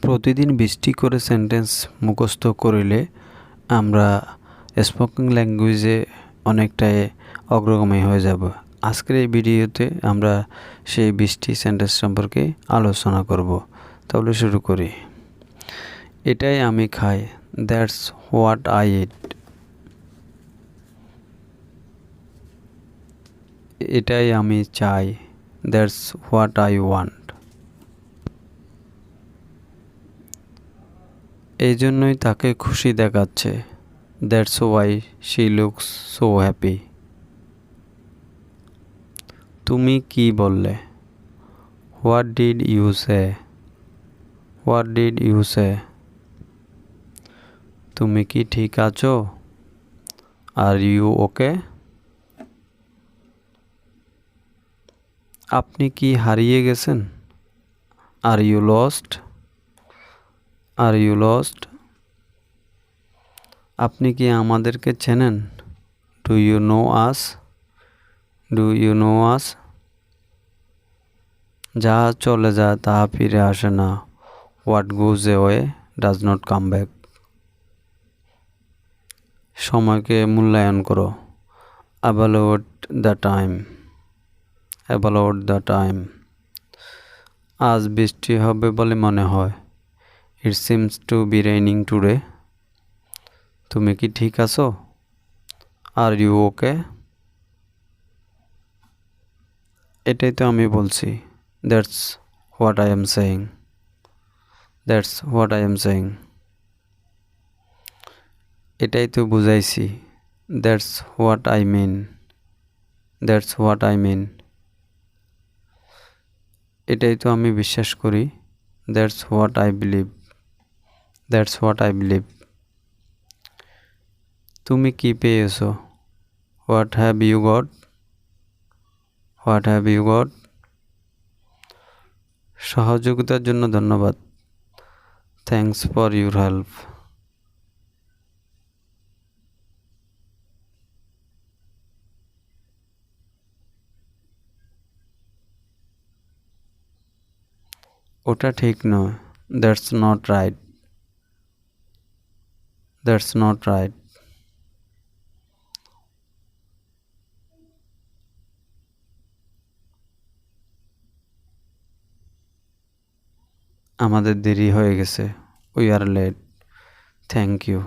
প্রতিদিন 20টি করে সেন্টেন্স মুখস্থ করিলে আমরা স্পোকেন ল্যাঙ্গুয়েজে অনেকটাই অগ্রগামী হয়ে যাব। আজকের এই ভিডিওতে আমরা সেই 20টি সেন্টেন্স সম্পর্কে আলোচনা করব। তাহলে শুরু করি। এটাই আমি খাই, দ্যাটস হোয়াট আই ইট। এটাই আমি চাই, দ্যাটস হোয়াট আই ওয়ান্ট। এই জন্যই তাকে খুশি দেখাচ্ছে, that's why she looks so happy. তুমি কি বললে, what did you say, what did you say. তুমি কি ঠিক আছো, আর ইউ ওকে। আপনি কি হারিয়ে গেছেন, are you lost, are you lost. আপনি কি আমাদেরকে চেনেন, do you know us, do you know us. যা চলে যায় তা ফিরে আসে না, what goes away does not come back. সময়কে মূল্যায়ন করো, evaluate the time, evaluate the time. আজ বৃষ্টি হবে বলে মনে হয়, it seems to be raining today. তুমি কি ঠিক আছো, আর ইউ ওকে। এটাই তো আমি বলছি, that's what I am saying, that's what I am saying. এটাই তো বুঝাইছি, that's what I mean, that's what I mean. এটাই তো আমি বিশ্বাস করি, that's what I believe, that's what I believe. তুমি কি পেয়েছো, what have you got, what have you got. সহযোগিতার জন্য ধন্যবাদ, থ্যাংকস ফর ইউর হেল্প। ওটা ঠিক নয়, that's not right, that's not right. আমাদের দেরি হয়ে গেছে, we are late, thank you.